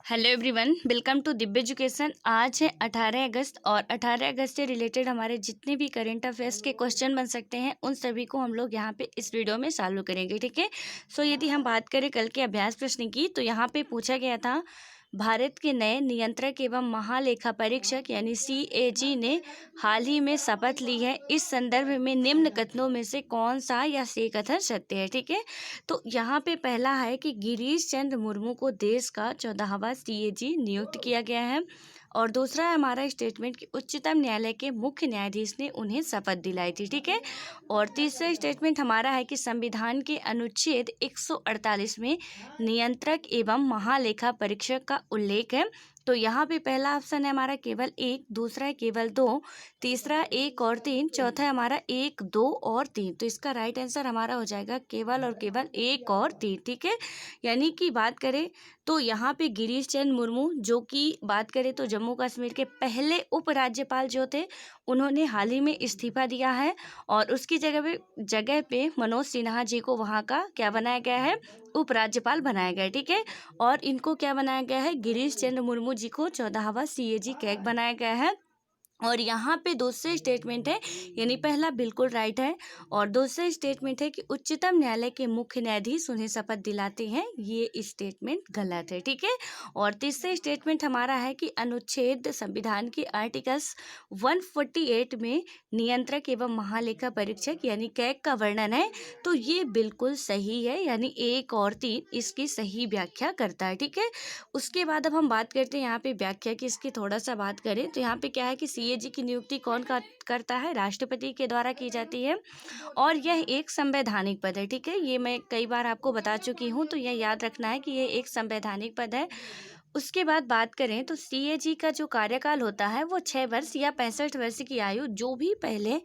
Hello everyone, welcome to Divya education. आज है 18 अगस्त और 18 अगस्त से रिलेटेड हमारे जितने भी करंट अफेयर्स के क्वेश्चन बन सकते हैं उन सभी को हम लोग यहाँ पे इस वीडियो में सॉल्व करेंगे। ठीक है। सो यदि हम बात करें कल के अभ्यास प्रश्न की तो यहाँ पे पूछा गया था, भारत के नए नियंत्रक एवं महालेखा परीक्षक यानी CAG ने हाल ही में शपथ ली है। इस संदर्भ में निम्न कथनों में से कौन सा या से कथन सत्य है। ठीक है। तो यहाँ पे पहला है कि गिरीश चंद्र मुर्मू को देश का 14वां CAG नियुक्त किया गया है। और दूसरा है हमारा स्टेटमेंट कि उच्चतम न्यायालय के मुख्य न्यायाधीश ने उन्हें शपथ दिलाई थी। ठीक है। और तीसरा स्टेटमेंट हमारा है कि संविधान के अनुच्छेद 148 में नियंत्रक एवं महालेखा परीक्षक का उल्लेख है। तो यहाँ पे पहला ऑप्शन है हमारा केवल 1, दूसरा है केवल 2, तीसरा 1 और 3, चौथा है हमारा 1, 2 और 3। तो इसका राइट आंसर हमारा हो जाएगा केवल और केवल 1 और 3। ठीक है। यानी कि बात करें तो यहाँ पे गिरीश चंद्र मुर्मू, जो कि बात करें तो जम्मू कश्मीर के पहले उपराज्यपाल जो थे, उन्होंने हाल ही में इस्तीफा दिया है और उसकी जगह पे मनोज सिन्हा जी को वहाँ का क्या बनाया गया है, उपराज्यपाल बनाया गया है। ठीक है। और इनको क्या बनाया गया है, गिरीश चंद्र मुर्मू जी को 14वां CAG कैग बनाया गया है। और यहाँ पे दूसरे स्टेटमेंट है, यानी पहला बिल्कुल राइट है और दूसरे स्टेटमेंट है कि उच्चतम न्यायालय के मुख्य न्यायाधीश उन्हें शपथ दिलाते हैं, ये स्टेटमेंट गलत है। ठीक है। और तीसरे स्टेटमेंट हमारा है कि अनुच्छेद संविधान के आर्टिकल्स 148 में नियंत्रक एवं महालेखा परीक्षक यानी कैग का वर्णन है, तो ये बिल्कुल सही है, यानी 1 और 3 इसकी सही व्याख्या करता है। ठीक है। उसके बाद अब हम बात करते हैं यहाँ पे व्याख्या की, इसकी थोड़ा सा बात करें तो यहाँ पे क्या है कि CAG की नियुक्ति कौन करता है, राष्ट्रपति के द्वारा की जाती है और यह एक संवैधानिक पद है। ठीक है। ये मैं कई बार आपको बता चुकी हूँ, तो यह याद रखना है कि यह एक संवैधानिक पद है। उसके बाद बात करें तो CAG का जो कार्यकाल होता है वो 6 वर्ष या 65 वर्ष की आयु जो भी पहले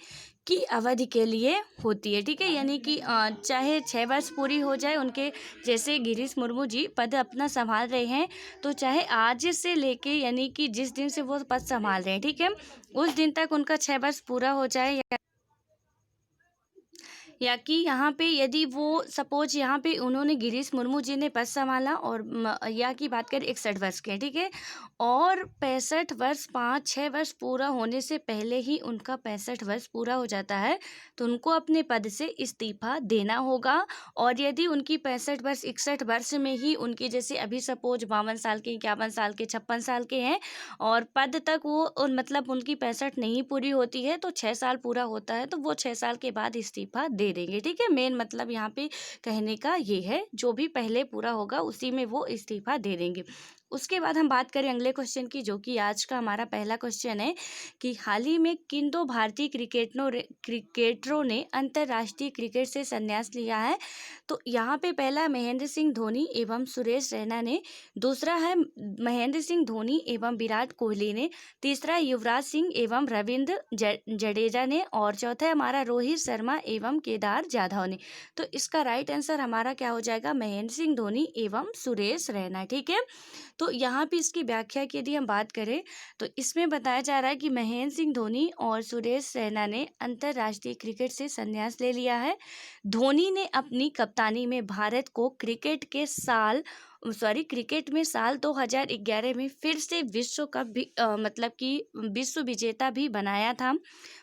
की अवधि के लिए होती है। ठीक है। यानी कि चाहे 6 वर्ष पूरी हो जाए उनके, जैसे गिरीश मुर्मू जी पद अपना संभाल रहे हैं, तो चाहे आज से लेके यानी कि जिस दिन से वो पद संभाल रहे हैं, ठीक है, उस दिन तक उनका 6 वर्ष पूरा हो जाए, या कि यहाँ पे यदि वो सपोज यहाँ पे उन्होंने गिरीश मुर्मू जी ने पद संभाला और या की बात करें 61 वर्ष के, ठीक है, और 65 वर्ष 5-6 वर्ष पूरा होने से पहले ही उनका 65 वर्ष पूरा हो जाता है, तो उनको अपने पद से इस्तीफा देना होगा। और यदि उनकी 65 वर्ष 61 वर्ष में ही उनके, जैसे अभी सपोज 52 साल के, 51 साल के, 56 साल के हैं और पद तक वो मतलब उनकी 65 नहीं पूरी होती है, तो 6 साल पूरा होता है, तो वो 6 साल के बाद इस्तीफा दे देंगे। ठीक है। मेन मतलब यहाँ पे कहने का ये है, जो भी पहले पूरा होगा उसी में वो इस्तीफा दे देंगे। उसके बाद हम बात करें अगले क्वेश्चन की, जो कि आज का हमारा पहला क्वेश्चन है कि हाल ही में किन 2 भारतीय क्रिकेटरों ने अंतर्राष्ट्रीय क्रिकेट से संन्यास लिया है। तो यहाँ पे पहला महेंद्र सिंह धोनी एवं सुरेश रैना ने, दूसरा है महेंद्र सिंह धोनी एवं विराट कोहली ने, तीसरा युवराज सिंह एवं रविंद्र जडेजा ने और चौथा है हमारा रोहित शर्मा एवं केदार जाधव ने। तो इसका राइट आंसर हमारा क्या हो जाएगा, महेंद्र सिंह धोनी एवं सुरेश रैना। ठीक है। तो यहाँ पे इसकी व्याख्या की यदि हम बात करें तो इसमें बताया जा रहा है कि महेंद्र सिंह धोनी और सुरेश रैना ने अंतर्राष्ट्रीय क्रिकेट से संन्यास ले लिया है। धोनी ने अपनी कप्तानी में भारत को क्रिकेट में साल 2011 में फिर से विश्व कप भी मतलब कि विश्व विजेता भी बनाया था।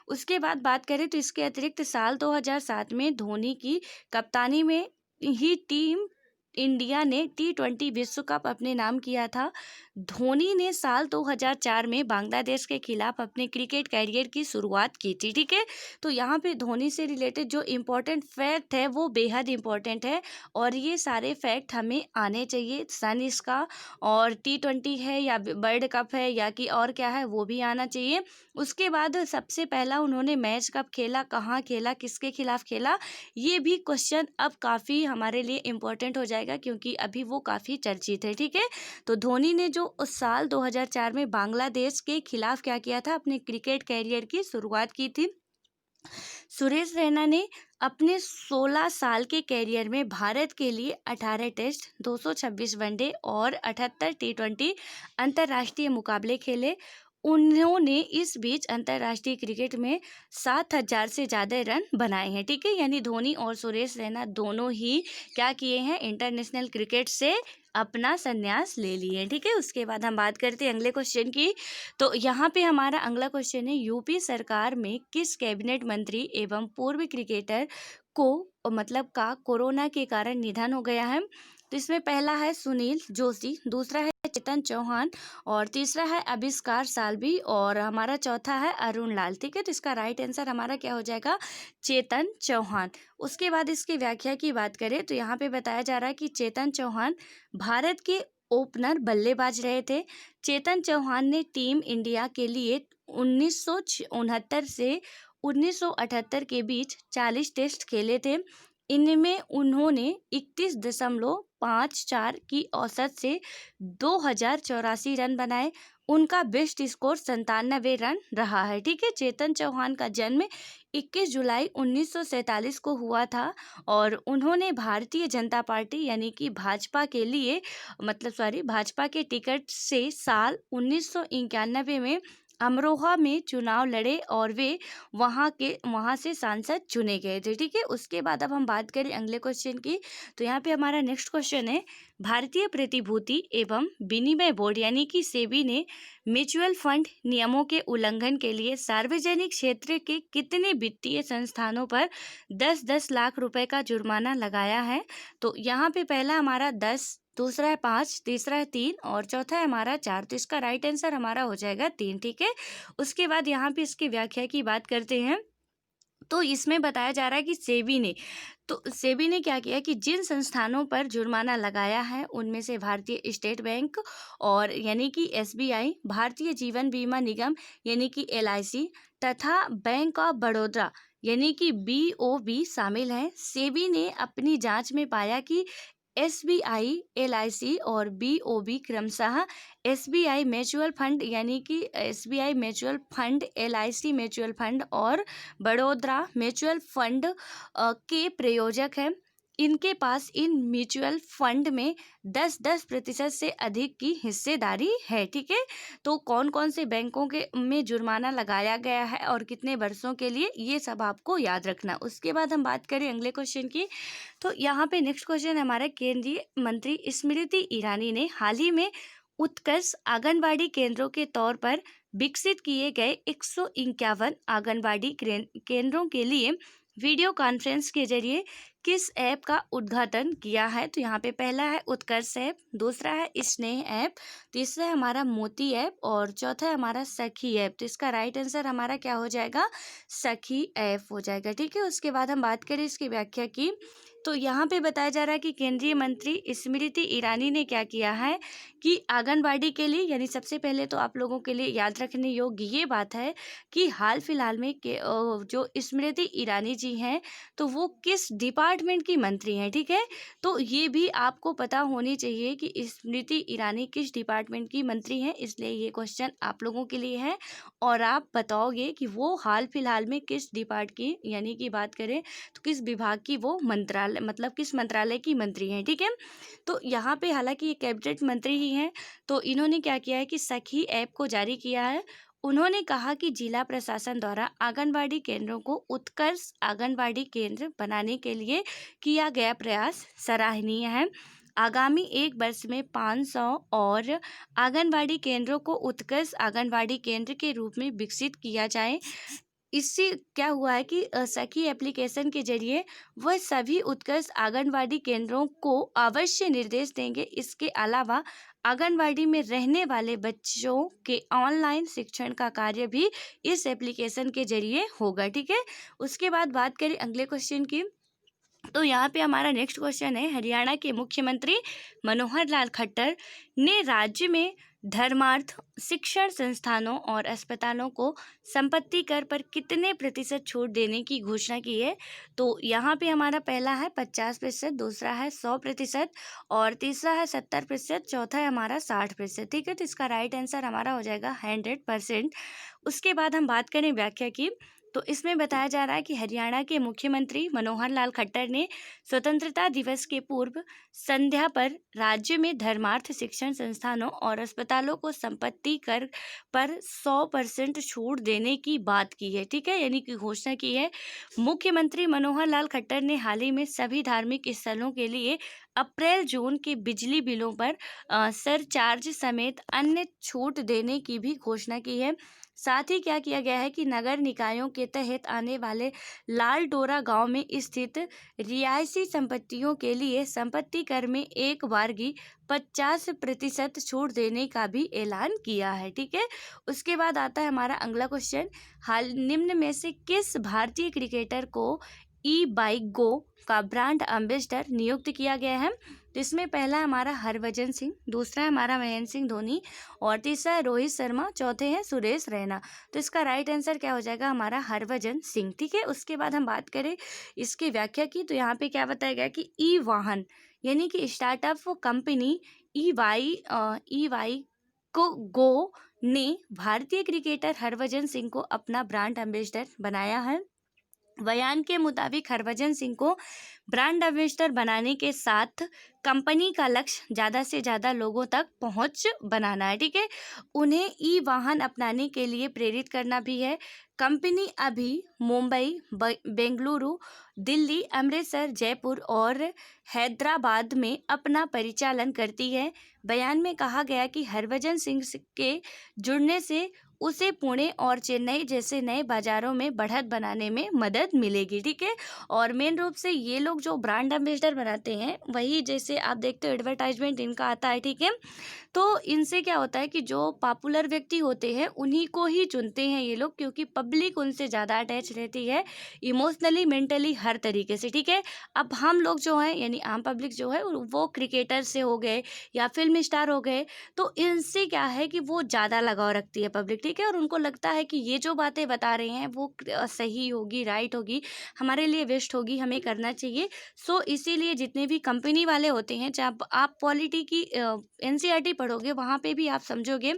उसके बाद बात करें तो इसके अतिरिक्त साल 2007 में धोनी की कप्तानी में ही टीम इंडिया ने T20 विश्व कप अपने नाम किया था। धोनी ने साल 2004 में बांग्लादेश के खिलाफ अपने क्रिकेट कैरियर की शुरुआत की थी। ठीक है। तो यहाँ पे धोनी से रिलेटेड जो इम्पोर्टेंट फैक्ट है वो बेहद इम्पोर्टेंट है और ये सारे फैक्ट हमें आने चाहिए। सन इसका और T20 है या वर्ल्ड कप है या कि और क्या है वो भी आना चाहिए। उसके बाद सबसे पहला उन्होंने मैच कब खेला, कहाँ खेला, किसके खिलाफ खेला, ये भी क्वेश्चन अब काफ़ी हमारे लिए इम्पोर्टेंट हो जाएगा क्योंकि अभी वो काफ़ी चर्चित है। ठीक है। तो धोनी ने जो उस साल 2004 में बांग्लादेश के खिलाफ क्या किया था, अपने क्रिकेट कैरियर की शुरुआत की थी। सुरेश रैना ने अपने 16 साल के कैरियर में भारत के लिए 18 टेस्ट, 226 वनडे और 78 T20 अंतर्राष्ट्रीय मुकाबले खेले। उन्होंने इस बीच अंतर्राष्ट्रीय क्रिकेट में 7,000 से ज़्यादा रन बनाए हैं। ठीक है, यानी धोनी और सुरेश रैना दोनों ही क्या किए हैं, इंटरनेशनल क्रिकेट से अपना संन्यास ले लिए। ठीक है, उसके बाद हम बात करते हैं अगले क्वेश्चन की। तो यहाँ पे हमारा अगला क्वेश्चन है, यूपी सरकार में किस कैबिनेट मंत्री एवं पूर्व क्रिकेटर को मतलब का कोरोना के कारण निधन हो गया है। तो इसमें पहला है सुनील जोशी, दूसरा है चेतन चौहान और तीसरा है आविष्कार साल्वी और हमारा चौथा है अरुण लाल। ठीक है, तो इसका राइट आंसर हमारा क्या हो जाएगा, चेतन चौहान। उसके बाद इसकी व्याख्या की बात करें तो यहाँ पे बताया जा रहा है कि चेतन चौहान भारत के ओपनर बल्लेबाज रहे थे। चेतन चौहान ने टीम इंडिया के लिए 1969 से 1978 के बीच 40 टेस्ट खेले थे। इनमें उन्होंने 31.54 की औसत से 2084 रन बनाए। उनका बेस्ट स्कोर 97 रन रहा है। ठीक है, चेतन चौहान का जन्म 21 जुलाई 1947 को हुआ था और उन्होंने भारतीय जनता पार्टी यानी कि भाजपा के लिए भाजपा के टिकट से साल 1991 में अमरोहा में चुनाव लड़े और वे वहाँ से सांसद चुने गए थे। ठीक है, उसके बाद अब हम बात करें अगले क्वेश्चन की। तो यहाँ पे हमारा नेक्स्ट क्वेश्चन है, भारतीय प्रतिभूति एवं विनिमय बोर्ड यानी कि सेबी ने म्यूचुअल फंड नियमों के उल्लंघन के लिए सार्वजनिक क्षेत्र के कितने वित्तीय संस्थानों पर 10-10 लाख रुपए का जुर्माना लगाया है। तो यहाँ पे पहला हमारा 10, दूसरा है 5, तीसरा है 3 और चौथा है हमारा 4। तो इसका राइट आंसर हमारा हो जाएगा 3। ठीक है, उसके बाद यहाँ पे इसकी व्याख्या की बात करते हैं। तो इसमें बताया जा रहा है कि सेबी ने क्या किया कि जिन संस्थानों पर जुर्माना लगाया है उनमें से भारतीय स्टेट बैंक और यानी कि एसबीआई, भारतीय जीवन बीमा निगम यानी कि एलआईसी तथा बैंक ऑफ बड़ौदा यानी कि बीओबी शामिल हैं। सेबी ने अपनी जांच में पाया कि एसबीआई, एलआईसी और बीओबी क्रमशः एसबीआई म्यूचुअल फंड यानी कि SBI mutual fund, LIC mutual fund और बड़ौदा म्यूचुअल फंड के प्रयोजक हैं। इनके पास इन म्यूचुअल फंड में 10-10% से अधिक की हिस्सेदारी है। ठीक है, तो कौन कौन से बैंकों के में जुर्माना लगाया गया है और कितने वर्षों के लिए, ये सब आपको याद रखना। उसके बाद हम बात करें अगले क्वेश्चन की। तो यहाँ पे नेक्स्ट क्वेश्चन हमारा, केंद्रीय मंत्री स्मृति ईरानी ने हाल ही में उत्कर्ष आंगनबाड़ी केंद्रों के तौर पर विकसित किए गए 151 आंगनबाड़ी केंद्रों के लिए वीडियो कॉन्फ्रेंस के जरिए किस ऐप का उद्घाटन किया है। तो यहाँ पे पहला है उत्कर्ष ऐप, दूसरा है स्नेह ऐप, तीसरा है हमारा मोती ऐप और चौथा है हमारा सखी ऐप। तो इसका राइट आंसर हमारा क्या हो जाएगा, सखी ऐप हो जाएगा। ठीक है, उसके बाद हम बात करें इसकी व्याख्या की। तो यहाँ पे बताया जा रहा है कि केंद्रीय मंत्री स्मृति ईरानी ने क्या किया है कि आंगनबाड़ी के लिए, यानी सबसे पहले तो आप लोगों के लिए याद रखने योग्य ये बात है कि हाल फिलहाल में जो स्मृति ईरानी जी हैं तो वो किस डिपार्टमेंट की मंत्री हैं। ठीक है, तो ये भी आपको पता होनी चाहिए कि स्मृति ईरानी किस डिपार्टमेंट की मंत्री हैं, इसलिए ये क्वेश्चन आप लोगों के लिए है और आप बताओगे कि वो हाल फिलहाल में किस डिपार्ट की, यानी कि बात करें तो किस विभाग की वो मंत्रालय किस मंत्रालय की मंत्री हैं। ठीक है, तो यहाँ पे हालांकि ये कैबिनेट मंत्री ही हैं, तो इन्होंने क्या किया है कि सखी ऐप को जारी किया है। उन्होंने कहा कि जिला प्रशासन द्वारा आंगनबाड़ी केंद्रों को उत्कर्ष आंगनबाड़ी केंद्र बनाने के लिए किया गया प्रयास सराहनीय है। आगामी 1 वर्ष में 500 और आंगनबाड़ी केंद्रों को उत्कर्ष आंगनबाड़ी केंद्र के रूप में विकसित किया जाए। इससे क्या हुआ है कि सखी एप्लीकेशन के जरिए वह सभी उत्कर्ष आंगनबाड़ी केंद्रों को अवश्य निर्देश देंगे। इसके अलावा आंगनबाड़ी में रहने वाले बच्चों के ऑनलाइन शिक्षण का कार्य भी इस एप्लीकेशन के जरिए होगा। ठीक है, उसके बाद बात करें अगले क्वेश्चन की। तो यहाँ पे हमारा नेक्स्ट क्वेश्चन है, हरियाणा के मुख्यमंत्री मनोहर लाल खट्टर ने राज्य में धर्मार्थ शिक्षण संस्थानों और अस्पतालों को संपत्ति कर पर कितने प्रतिशत छूट देने की घोषणा की है। तो यहाँ पे हमारा पहला है 50%, दूसरा है 100% और तीसरा है 70%, चौथा है हमारा 60%। ठीक है, तो इसका राइट आंसर हमारा हो जाएगा 100%। उसके बाद हम बात करें व्याख्या की। तो इसमें बताया जा रहा है कि हरियाणा के मुख्यमंत्री मनोहर लाल खट्टर ने स्वतंत्रता दिवस के पूर्व संध्या पर राज्य में धर्मार्थ शिक्षण संस्थानों और अस्पतालों को संपत्ति कर पर 100% छूट देने की बात की है। ठीक है, यानी कि घोषणा की है। मुख्यमंत्री मनोहर लाल खट्टर ने हाल ही में सभी धार्मिक स्थलों के लिए अप्रैल जून के बिजली बिलों पर सरचार्ज समेत अन्य छूट देने की भी घोषणा की है। साथ ही क्या किया गया है कि नगर निकायों के तहत आने वाले लाल डोरा गांव में स्थित रिहायशी संपत्तियों के लिए संपत्ति कर में एक बारगी 50% छूट देने का भी ऐलान किया है। ठीक है, उसके बाद आता है हमारा अगला क्वेश्चन। हाल निम्न में से किस भारतीय क्रिकेटर को ई बाइक गो का ब्रांड एम्बेसडर नियुक्त किया गया है? तो इसमें पहला है हमारा हरभजन सिंह, दूसरा है हमारा महेंद्र सिंह धोनी और तीसरा है रोहित शर्मा, चौथे हैं सुरेश रैना। तो इसका राइट आंसर क्या हो जाएगा? हमारा हरभजन सिंह। ठीक है, उसके बाद हम बात करें इसकी व्याख्या की, तो यहाँ पे क्या बताया गया कि ई वाहन यानी कि startup company E why go ने भारतीय क्रिकेटर हरभजन सिंह को अपना ब्रांड एम्बेसडर बनाया है। बयान के मुताबिक हरभजन सिंह को ब्रांड एम्बेसडर बनाने के साथ कंपनी का लक्ष्य ज़्यादा से ज़्यादा लोगों तक पहुंच बनाना है। ठीक है, उन्हें ई वाहन अपनाने के लिए प्रेरित करना भी है। कंपनी अभी मुंबई, बेंगलुरु, दिल्ली, अमृतसर, जयपुर और हैदराबाद में अपना परिचालन करती है। बयान में कहा गया कि हरभजन सिंह के जुड़ने से उसे पुणे और चेन्नई जैसे नए बाजारों में बढ़त बनाने में मदद मिलेगी। ठीक है, और मेन रूप से ये लोग जो ब्रांड एम्बेसडर बनाते हैं वही जैसे आप देखते हो एडवर्टाइजमेंट इनका आता है। ठीक है, तो इनसे क्या होता है कि जो पॉपुलर व्यक्ति होते हैं उन्हीं को ही चुनते हैं ये लोग, क्योंकि पब्लिक उनसे ज़्यादा अटैच रहती है इमोशनली, मेंटली, हर तरीके से। ठीक है, अब हम लोग जो हैं यानी आम पब्लिक जो है वो क्रिकेटर से हो गए या फिल्म स्टार हो गए, तो इनसे क्या है कि वो ज़्यादा लगाव रखती है पब्लिक। ठीक है, और उनको लगता है कि ये जो बातें बता रहे हैं वो सही होगी, राइट होगी, हमारे लिए बेस्ट होगी, हमें करना चाहिए। सो इसीलिए जितने भी कंपनी वाले होते हैं, जब आप पॉलिटी की एनसीईआरटी पढ़ोगे वहाँ पे भी आप समझोगे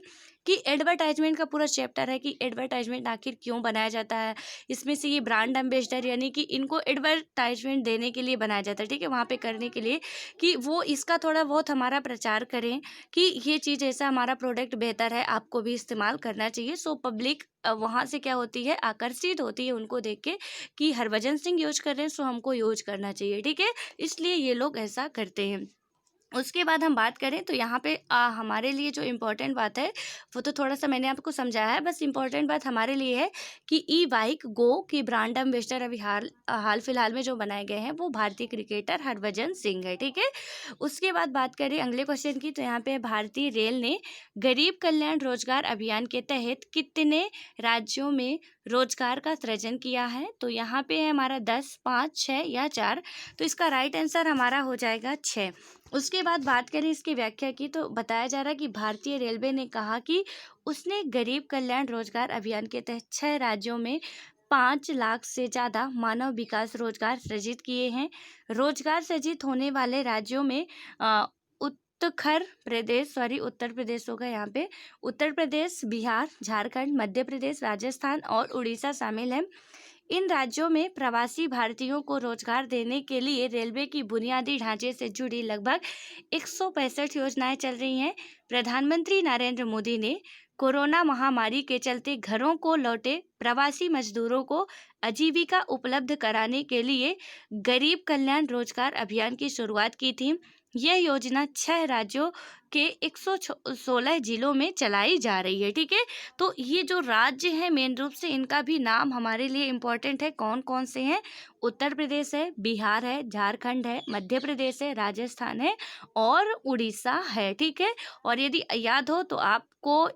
कि एडवर्टाइजमेंट का पूरा चैप्टर है कि एडवर्टाइजमेंट आखिर क्यों बनाया जाता है। इसमें से ये ब्रांड एम्बेसडर यानी कि इनको एडवर्टाइजमेंट देने के लिए बनाया जाता है। ठीक है, वहाँ पे करने के लिए कि वो इसका थोड़ा बहुत हमारा प्रचार करें कि ये चीज़ ऐसा हमारा प्रोडक्ट बेहतर है, आपको भी इस्तेमाल करना चाहिए। सो पब्लिक वहाँ से क्या होती है, आकर्षित होती है उनको देख के कि हरभजन सिंह यूज कर रहे हैं, सो हमको यूज करना चाहिए। ठीक है, इसलिए ये लोग ऐसा करते हैं। उसके बाद हम बात करें तो यहाँ पे हमारे लिए जो इम्पोर्टेंट बात है वो तो थोड़ा सा मैंने आपको समझाया है, बस इम्पोर्टेंट बात हमारे लिए है कि ई बाइक गो की ब्रांड एम्बेसडर अभी हाल फिलहाल में जो बनाए गए हैं वो भारतीय क्रिकेटर हरभजन सिंह है। ठीक है, उसके बाद बात करें अगले क्वेश्चन की, तो यहाँ पे भारतीय रेल ने गरीब कल्याण रोजगार अभियान के तहत कितने राज्यों में रोजगार का सृजन किया है? तो यहाँ पे है हमारा 10, 5, 6 या 4। तो इसका राइट आंसर हमारा हो जाएगा 6। उसके बाद बात करें इसकी व्याख्या की, तो बताया जा रहा है कि भारतीय रेलवे ने कहा कि उसने गरीब कल्याण रोजगार अभियान के तहत 6 राज्यों में 5 लाख से ज़्यादा मानव विकास रोजगार सृजित किए हैं। रोजगार सृजित होने वाले राज्यों में उत्तर प्रदेश होगा यहाँ पे, उत्तर प्रदेश, बिहार, झारखंड, मध्य प्रदेश, राजस्थान और उड़ीसा शामिल है। इन राज्यों में प्रवासी भारतीयों को रोजगार देने के लिए रेलवे की बुनियादी ढांचे से जुड़ी लगभग 165 योजनाएं चल रही हैं। प्रधानमंत्री नरेंद्र मोदी ने कोरोना महामारी के चलते घरों को लौटे प्रवासी मजदूरों को आजीविका उपलब्ध कराने के लिए गरीब कल्याण रोजगार अभियान की शुरुआत की थी। यह योजना 6 राज्यों के 116 जिलों में चलाई जा रही है। ठीक है, तो ये जो राज्य हैं मेन रूप से इनका भी नाम हमारे लिए इम्पोर्टेंट है। कौन कौन से हैं? उत्तर प्रदेश है, बिहार है, झारखंड है, मध्य प्रदेश है, राजस्थान है और उड़ीसा है। ठीक है, और यदि याद हो तो आपको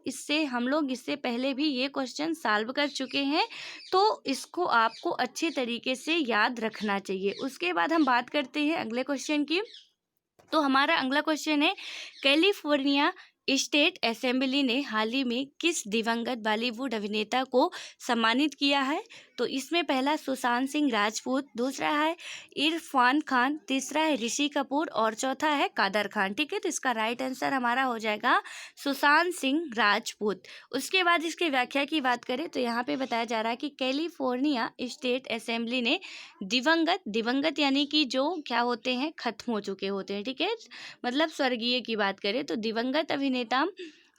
हम लोग इससे पहले भी ये क्वेश्चन सॉल्व कर चुके हैं, तो इसको आपको अच्छे तरीके से याद रखना चाहिए। उसके बाद हम बात करते हैं अगले क्वेश्चन की। तो हमारा अगला क्वेश्चन है, कैलिफोर्निया स्टेट असेंबली ने हाल ही में किस दिवंगत बॉलीवुड अभिनेता को सम्मानित किया है? तो इसमें पहला सुशांत सिंह राजपूत, दूसरा है इरफान खान, तीसरा है ऋषि कपूर और चौथा है कादर खान। ठीक है, तो इसका राइट आंसर हमारा हो जाएगा सुशांत सिंह राजपूत। उसके बाद इसकी व्याख्या की बात करें तो यहाँ पे बताया जा रहा है कि कैलिफोर्निया स्टेट असेंबली ने दिवंगत यानी कि जो क्या होते हैं, खत्म हो चुके होते हैं। ठीक है, मतलब स्वर्गीय की बात करें तो दिवंगत अभिनेता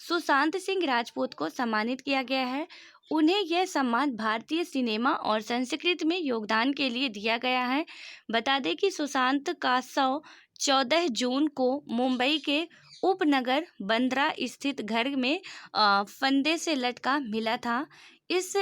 सुशांत सिंह राजपूत को सम्मानित किया गया है। उन्हें यह सम्मान भारतीय सिनेमा और संस्कृति में योगदान के लिए दिया गया है। बता दें कि सुशांत का शव 14 जून को मुंबई के उपनगर बंद्रा स्थित घर में फंदे से लटका मिला था। इस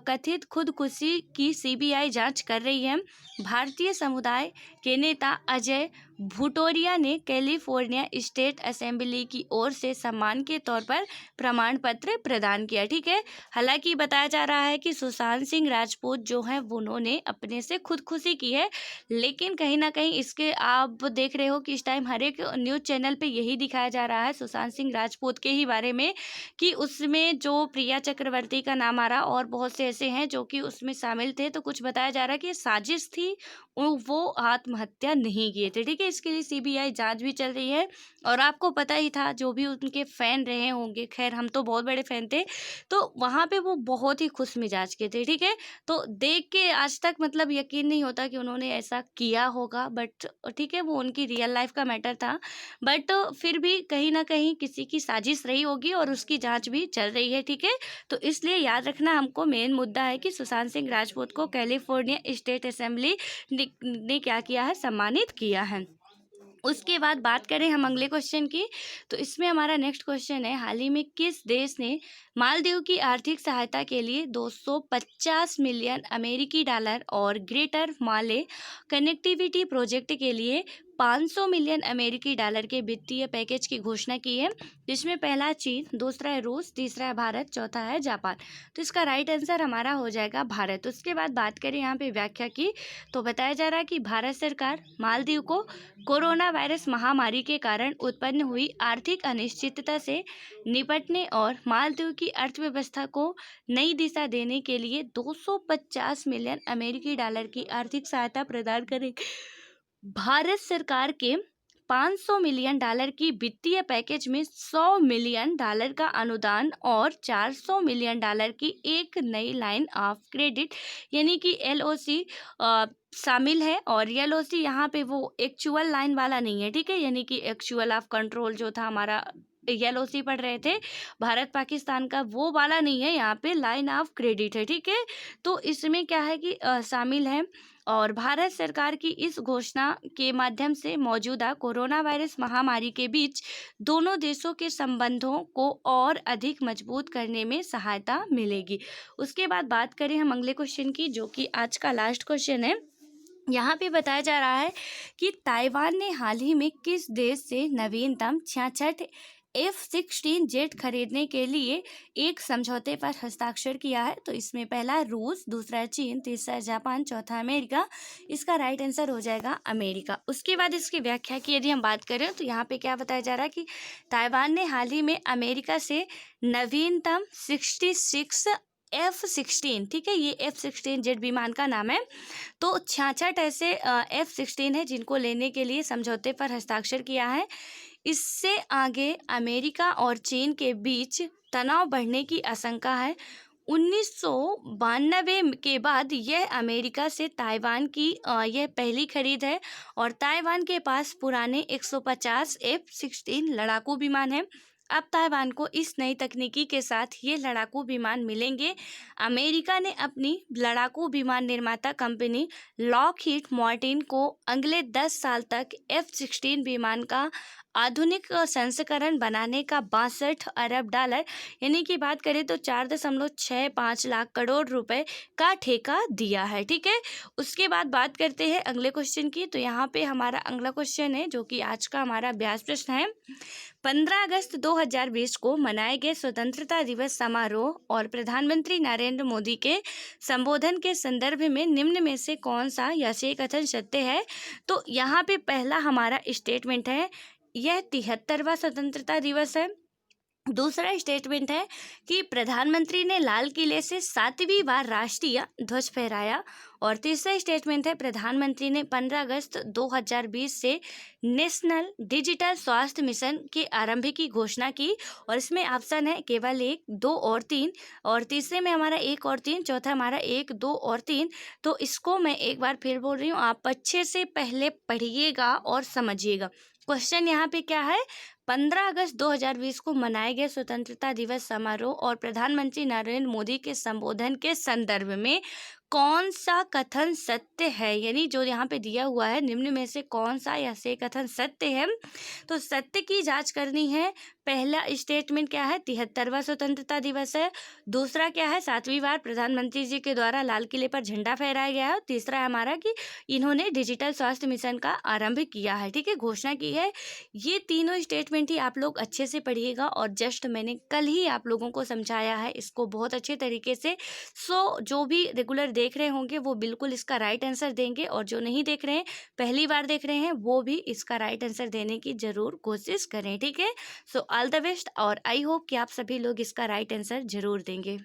कथित खुदकुशी की सीबीआई जांच कर रही है। भारतीय समुदाय के नेता अजय भुटोरिया ने कैलिफोर्निया स्टेट असेंबली की ओर से सम्मान के तौर पर प्रमाण पत्र प्रदान किया। ठीक है, हालांकि बताया जा रहा है कि सुशांत सिंह राजपूत जो है उन्होंने अपने से खुदकुशी की है, लेकिन कहीं ना कहीं इसके आप देख रहे हो कि इस टाइम हर एक न्यूज़ चैनल पे यही दिखाया जा रहा है सुशांत सिंह राजपूत के ही बारे में कि उसमें जो प्रिया चक्रवर्ती का नाम आ रहा और बहुत से ऐसे हैं जो कि उसमें शामिल थे। तो कुछ बताया जा रहा है कि ये साजिश थी, वो आत्महत्या नहीं किए थे। ठीक है, इसके लिए सीबीआई जांच भी चल रही है और आपको पता ही था जो भी उनके फैन रहे होंगे, खैर हम तो बहुत बड़े फैन थे, तो वहाँ पे वो बहुत ही खुश मिजाज के थे। ठीक है, तो देख के आज तक मतलब यकीन नहीं होता कि उन्होंने ऐसा किया होगा, बट ठीक है वो उनकी रियल लाइफ का मैटर था, बट फिर भी कहीं ना कहीं किसी की साजिश रही होगी और उसकी जांच भी चल रही है। ठीक है, तो इसलिए याद रखना हमको मेन मुद्दा है कि सुशांत सिंह राजपूत को कैलिफोर्निया स्टेट असेंबली ने क्या किया है, सम्मानित किया है। उसके बाद बात करें हम अगले क्वेश्चन की, तो इसमें हमारा नेक्स्ट क्वेश्चन है, हाल ही में किस देश ने मालदीव की आर्थिक सहायता के लिए 250 मिलियन अमेरिकी डॉलर और ग्रेटर माले कनेक्टिविटी प्रोजेक्ट के लिए 500 मिलियन अमेरिकी डॉलर के वित्तीय पैकेज की घोषणा की है, जिसमें पहला चीन, दूसरा है रूस, तीसरा है भारत, चौथा है जापान। तो इसका राइट आंसर हमारा हो जाएगा भारत। उसके बाद बात करें यहाँ पे व्याख्या की, तो बताया जा रहा है कि भारत सरकार मालदीव को कोरोना वायरस महामारी के कारण उत्पन्न हुई आर्थिक अनिश्चितता से निपटने और मालदीव की अर्थव्यवस्था को नई दिशा देने के लिए 250 मिलियन अमेरिकी डॉलर की आर्थिक सहायता प्रदान करेगी। भारत सरकार के 500 मिलियन डॉलर की वित्तीय पैकेज में 100 मिलियन डॉलर का अनुदान और 400 मिलियन डॉलर की एक नई लाइन ऑफ क्रेडिट यानी कि एलओसी शामिल है। और एलओसी यहाँ पे वो एक्चुअल लाइन वाला नहीं है, ठीक है, यानी कि एक्चुअल ऑफ कंट्रोल जो था हमारा एलओसी पढ़ रहे थे भारत पाकिस्तान का, वो वाला नहीं है, यहाँ पे लाइन ऑफ क्रेडिट है। ठीक है, तो इसमें क्या है कि शामिल है और भारत सरकार की इस घोषणा के माध्यम से मौजूदा कोरोना वायरस महामारी के बीच दोनों देशों के संबंधों को और अधिक मजबूत करने में सहायता मिलेगी। उसके बाद बात करें हम अगले क्वेश्चन की, जो कि आज का लास्ट क्वेश्चन है। यहाँ पे बताया जा रहा है कि ताइवान ने हाल ही में किस देश से नवीनतम 66 F-16 जेट खरीदने के लिए एक समझौते पर हस्ताक्षर किया है। तो इसमें पहला रूस, दूसरा चीन, तीसरा जापान, चौथा अमेरिका। इसका राइट आंसर हो जाएगा अमेरिका। उसके बाद इसकी व्याख्या की यदि हम बात करें तो यहाँ पे क्या बताया जा रहा है कि ताइवान ने हाल ही में अमेरिका से नवीनतम 66 F-16, ठीक है, ये F-16 जेट विमान का नाम है। तो 66 ऐसे F-16 है जिनको लेने के लिए समझौते पर हस्ताक्षर किया है। इससे आगे अमेरिका और चीन के बीच तनाव बढ़ने की आशंका है। 1992 के बाद यह अमेरिका से ताइवान की यह पहली खरीद है और ताइवान के पास पुराने 150 F-16 लड़ाकू विमान हैं। अब ताइवान को इस नई तकनीकी के साथ ये लड़ाकू विमान मिलेंगे। अमेरिका ने अपनी लड़ाकू विमान निर्माता कंपनी लॉकहीड मार्टिन को अगले 10 साल तक F-16 विमान का आधुनिक संस्करण बनाने का 62 अरब डॉलर यानी कि बात करें तो 4.65 लाख करोड़ रुपए का ठेका दिया है। ठीक है, उसके बाद बात करते हैं अगले क्वेश्चन की। तो यहाँ पे हमारा अगला क्वेश्चन है जो कि आज का हमारा अभ्यास प्रश्न है। 15 अगस्त 2020 को मनाए गए स्वतंत्रता दिवस समारोह और प्रधानमंत्री नरेंद्र मोदी के संबोधन के संदर्भ में निम्न में से कौन सा यह कथन सत्य है? तो यहाँ पे पहला हमारा स्टेटमेंट है, यह 73वां स्वतंत्रता दिवस है। दूसरा स्टेटमेंट है कि प्रधानमंत्री ने लाल किले से 7वीं बार राष्ट्रीय ध्वज फहराया। और तीसरा स्टेटमेंट है प्रधानमंत्री ने 15 अगस्त 2020 से नेशनल डिजिटल स्वास्थ्य मिशन के आरंभ की घोषणा की। और इसमें ऑप्शन है केवल 1, 2 और 3, और तीसरे में हमारा 1 और 3, चौथा हमारा 1, 2 और 3। तो इसको मैं एक बार फिर बोल रही हूँ, आप अच्छे से पहले पढ़िएगा और समझिएगा। क्वेश्चन यहाँ पे क्या है, 15 अगस्त 2020 को मनाए गए स्वतंत्रता दिवस समारोह और प्रधानमंत्री नरेंद्र मोदी के संबोधन के संदर्भ में कौन सा कथन सत्य है, यानी जो यहाँ पे दिया हुआ है निम्न में से कौन सा या से कथन सत्य है। तो सत्य की जांच करनी है। पहला स्टेटमेंट क्या है, 73वां स्वतंत्रता दिवस है। दूसरा क्या है, 7वीं बार प्रधानमंत्री जी के द्वारा लाल किले पर झंडा फहराया गया है। तीसरा है हमारा कि इन्होंने डिजिटल स्वास्थ्य मिशन का आरंभ किया है, ठीक है, घोषणा की है। ये तीनों स्टेटमेंट ही आप लोग अच्छे से पढ़िएगा। और जस्ट मैंने कल ही आप लोगों को समझाया है इसको बहुत अच्छे तरीके से। सो जो भी रेगुलर देख रहे होंगे वो बिल्कुल इसका राइट आंसर देंगे, और जो नहीं देख रहे हैं, पहली बार देख रहे हैं, वो भी इसका राइट आंसर देने की जरूर कोशिश करें, ठीक है। सो ऑल द बेस्ट, और आई होप कि आप सभी लोग इसका राइट आंसर जरूर देंगे।